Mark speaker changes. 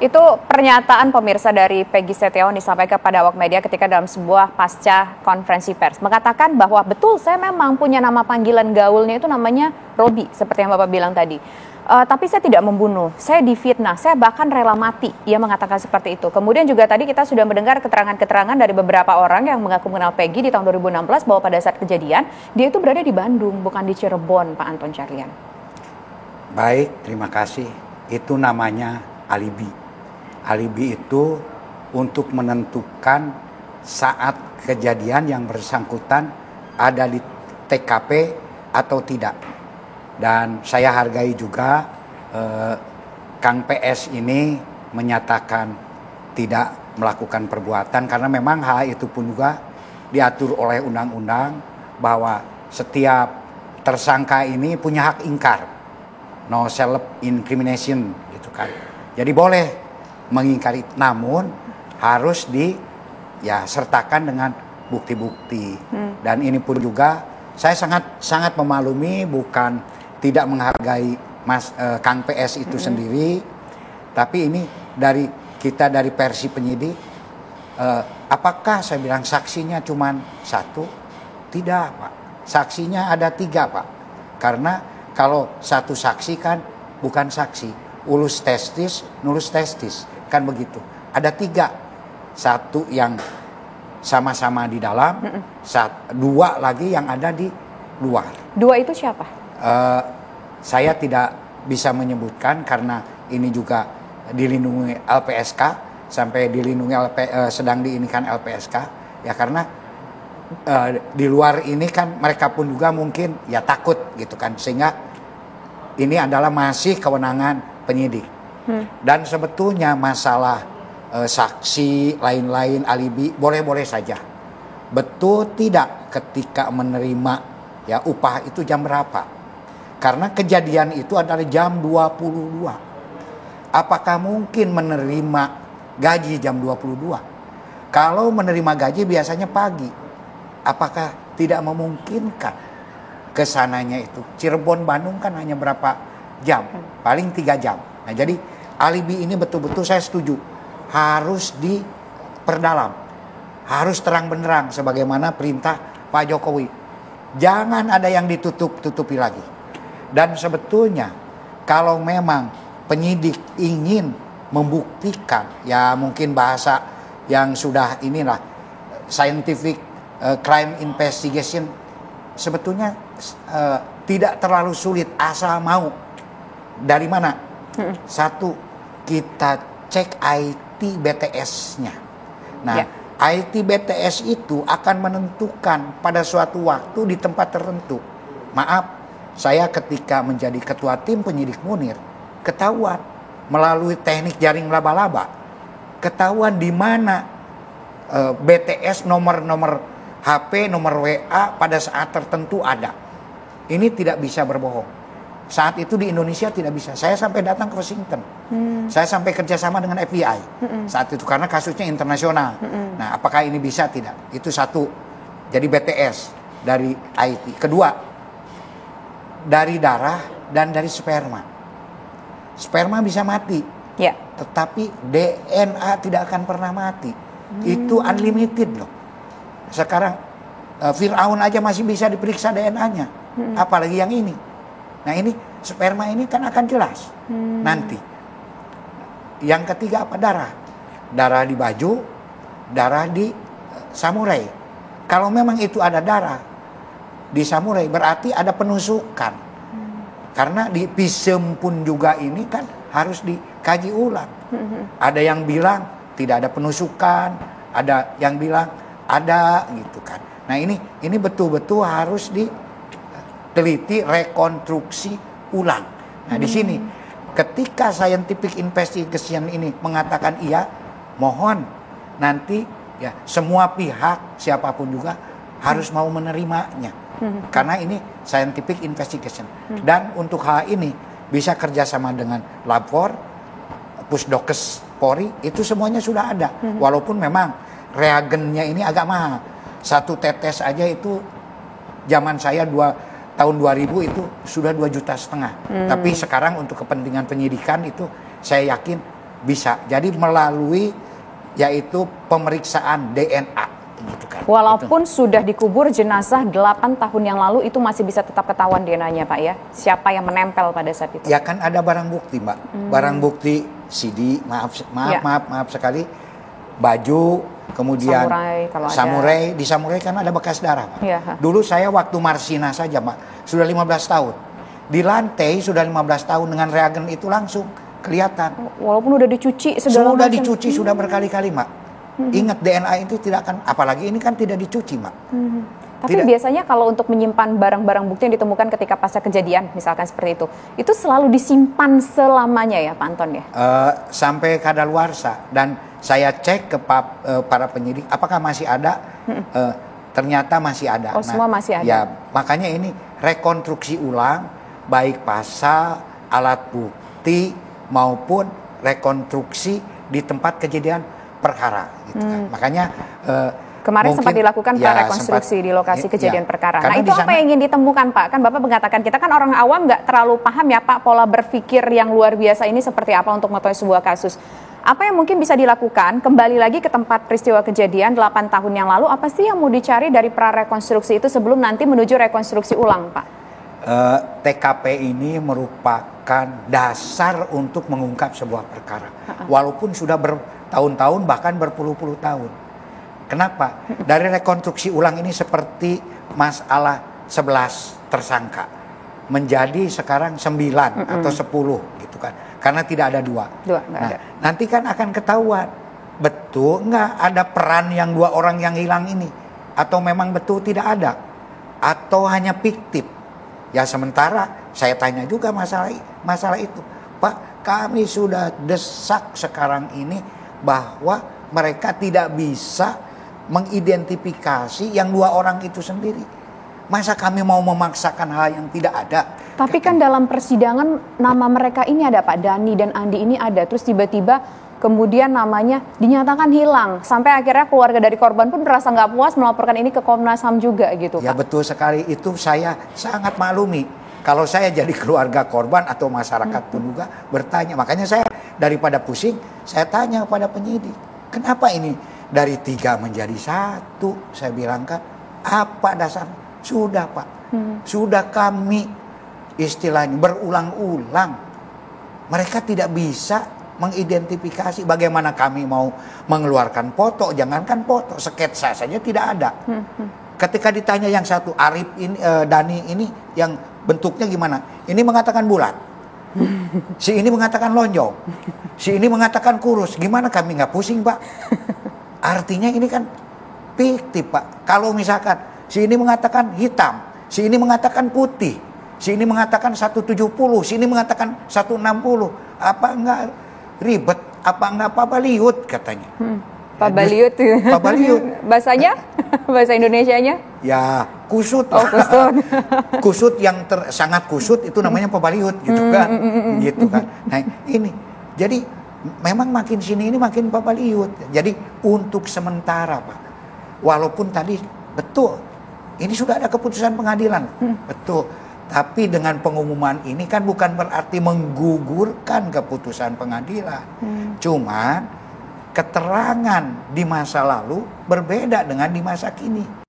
Speaker 1: Itu pernyataan pemirsa dari Peggy Setiawan disampaikan pada awak media ketika dalam sebuah pasca konferensi pers. Mengatakan bahwa betul saya memang punya nama panggilan gaulnya itu namanya Robi, seperti yang Bapak bilang tadi. Tapi saya tidak membunuh, saya difitnah, saya bahkan rela mati. Ia mengatakan seperti itu. Kemudian juga tadi kita sudah mendengar keterangan-keterangan dari beberapa orang yang mengaku mengenal Peggy di tahun 2016 bahwa pada saat kejadian dia itu berada di Bandung, bukan di Cirebon, Pak Anton Carlyan.
Speaker 2: Baik, terima kasih. Itu namanya alibi. Alibi itu untuk menentukan saat kejadian yang bersangkutan ada di TKP atau tidak. Dan saya hargai juga Kang PS ini menyatakan tidak melakukan perbuatan karena memang hal itu pun juga diatur oleh undang-undang bahwa setiap tersangka ini punya hak ingkar, no self incrimination gitu kan. Jadi boleh mengingkari, namun harus sertakan dengan bukti-bukti. Dan ini pun juga saya sangat memaklumi, bukan tidak menghargai Kang PS itu sendiri, tapi ini dari versi penyidik, apakah saya bilang saksinya cuma satu? Tidak, Pak. Saksinya ada 3, Pak. Karena kalau satu saksi kan bukan saksi, ulus testis, nulus testis, kan begitu. Ada 3, satu yang sama-sama di dalam, 2 lagi yang ada di luar.
Speaker 1: 2 itu siapa?
Speaker 2: Saya tidak bisa menyebutkan karena ini juga dilindungi LPSK, sampai dilindungi sedang diinikan LPSK, ya karena di luar ini kan mereka pun juga mungkin ya takut gitu kan, sehingga ini adalah masih kewenangan penyidik. Dan sebetulnya masalah saksi lain-lain alibi boleh-boleh saja. Betul tidak ketika menerima ya upah itu jam berapa? Karena kejadian itu adalah jam 22. Apakah mungkin menerima gaji jam 22? Kalau menerima gaji biasanya pagi. Apakah tidak memungkinkan kesananya itu? Cirebon Bandung kan hanya berapa jam? Paling 3 jam. Nah, jadi alibi ini betul-betul saya setuju. Harus diperdalam. Harus terang benderang sebagaimana perintah Pak Jokowi. Jangan ada yang ditutup-tutupi lagi. Dan sebetulnya kalau memang penyidik ingin membuktikan, ya mungkin bahasa yang sudah inilah scientific crime investigation, sebetulnya tidak terlalu sulit asal mau. Dari mana? Satu, kita cek IT BTS-nya. Nah, IT BTS itu akan menentukan pada suatu waktu di tempat tertentu. Maaf, saya ketika menjadi ketua tim penyidik Munir, ketahuan melalui teknik jaring laba-laba, ketahuan di mana BTS nomor HP, nomor WA pada saat tertentu ada. Ini tidak bisa berbohong. Saat itu di Indonesia tidak bisa. Saya sampai datang ke Washington. Saya sampai kerjasama dengan FBI. Saat itu karena kasusnya internasional. Nah, apakah ini bisa? Tidak. Itu satu. Jadi BTS dari IT. Kedua, dari darah dan dari sperma. Sperma bisa mati.
Speaker 1: Ya.
Speaker 2: Tetapi DNA tidak akan pernah mati. Itu unlimited loh. Sekarang Fir'aun aja masih bisa diperiksa DNA-nya. Apalagi yang ini. Nah, ini sperma ini kan akan jelas nanti. Yang ketiga apa? Darah. Darah di baju, darah di samurai. Kalau memang itu ada darah di samurai, berarti ada penusukan. Karena di pisem pun juga ini kan harus dikaji ulang. Ada yang bilang tidak ada penusukan, ada yang bilang ada gitu kan. Nah, ini betul-betul harus diteliti, rekonstruksi ulang. Nah, di sini ketika scientific investigation ini mengatakan iya, mohon nanti ya semua pihak siapapun juga harus mau menerimanya. Karena ini scientific investigation. Dan untuk hal ini bisa kerjasama dengan Labfor, Pusdokes Polri, itu semuanya sudah ada. Walaupun memang reagennya ini agak mahal. 1 tetes aja itu zaman saya tahun 2000 itu sudah 2,5 juta. Tapi sekarang untuk kepentingan penyidikan itu saya yakin Bisa. Jadi melalui yaitu pemeriksaan DNA gitu kan.
Speaker 1: Walaupun sudah dikubur jenazah 8 tahun yang lalu, itu masih bisa tetap ketahuan DNA-nya Pak ya? Siapa yang menempel pada saat itu?
Speaker 2: Ya kan ada barang bukti Mbak. Barang bukti CD, maaf sekali, baju, kemudian samurai, di samurai kan ada bekas darah Pak.
Speaker 1: Ya.
Speaker 2: Dulu saya waktu Marsina saja Mbak, sudah 15 tahun. Di lantai sudah 15 tahun dengan reagen itu langsung kelihatan.
Speaker 1: Walaupun udah dicuci segala
Speaker 2: sudah
Speaker 1: macam.
Speaker 2: dicuci, sudah berkali-kali Mbak. Ingat DNA itu tidak akan, apalagi ini kan tidak dicuci Mbak.
Speaker 1: Tapi biasanya kalau untuk menyimpan barang-barang bukti yang ditemukan ketika pasca kejadian, misalkan seperti itu selalu disimpan selamanya ya Pak Anton ya?
Speaker 2: Sampai kadaluarsa. Dan saya cek ke para penyidik, apakah masih ada? Ternyata masih ada.
Speaker 1: Oh, semua masih ada?
Speaker 2: Ya, makanya ini rekonstruksi ulang, baik pasal, alat bukti, maupun rekonstruksi di tempat kejadian perkara. Gitu kan. Makanya
Speaker 1: kemarin sempat dilakukan rekonstruksi di lokasi kejadian perkara. Nah itu apa yang ingin ditemukan Pak? Kan Bapak mengatakan kita kan orang awam nggak terlalu paham ya Pak pola berpikir yang luar biasa ini seperti apa untuk mengetahui sebuah kasus. Apa yang mungkin bisa dilakukan kembali lagi ke tempat peristiwa kejadian 8 tahun yang lalu, apa sih yang mau dicari dari prarekonstruksi itu sebelum nanti menuju rekonstruksi ulang Pak?
Speaker 2: TKP ini merupakan dasar untuk mengungkap sebuah perkara. Walaupun sudah bertahun-tahun bahkan berpuluh-puluh tahun. Kenapa? Dari rekonstruksi ulang ini seperti masalah 11 tersangka menjadi sekarang 9 atau 10 gitu kan. Karena tidak ada dua. Nah, nanti kan akan ketahuan betul nggak ada peran yang 2 orang yang hilang ini, atau memang betul tidak ada, atau hanya fiktif. Ya sementara saya tanya juga masalah itu. Pak, kami sudah desak sekarang ini bahwa mereka tidak bisa mengidentifikasi yang 2 orang itu sendiri. Masa kami mau memaksakan hal yang tidak ada?
Speaker 1: Tapi kan dalam persidangan nama mereka ini ada Pak, Dani dan Andi ini ada. Terus tiba-tiba kemudian namanya dinyatakan hilang. Sampai akhirnya keluarga dari korban pun merasa nggak puas melaporkan ini ke Komnas HAM juga gitu Pak.
Speaker 2: Ya betul sekali, itu saya sangat maklumi. Kalau saya jadi keluarga korban atau masyarakat pun juga bertanya. Makanya saya daripada pusing, saya tanya kepada penyidik. Kenapa ini dari 3 menjadi 1? Saya bilang kan, apa dasarnya? Sudah Pak, sudah kami istilahnya berulang-ulang. Mereka tidak bisa mengidentifikasi. Bagaimana kami mau mengeluarkan foto, jangankan foto, sketsa saja tidak ada. Ketika ditanya yang satu, Arif ini, Dani ini yang bentuknya gimana? Ini mengatakan bulat, si ini mengatakan lonjong, si ini mengatakan kurus. Gimana kami nggak pusing Pak? Artinya ini kan fiktif Pak. Kalau misalkan si ini mengatakan hitam, si ini mengatakan putih, si ini mengatakan 170, si ini mengatakan 160. Apa enggak ribet? Apa enggak Pabaliut katanya?
Speaker 1: Pabaliut.
Speaker 2: Pabaliut.
Speaker 1: Bahasanya? Bahasa Indonesianya?
Speaker 2: Ya kusut.
Speaker 1: Oh, kusut.
Speaker 2: Kusut yang sangat kusut itu namanya Pabaliut gitu kan. Gitu kan. Nah ini. Jadi memang makin sini ini makin Pabaliut. Jadi untuk sementara Pak. Walaupun tadi betul ini sudah ada keputusan pengadilan. Betul. Tapi dengan pengumuman ini kan bukan berarti menggugurkan keputusan pengadilan. Cuman keterangan di masa lalu berbeda dengan di masa kini.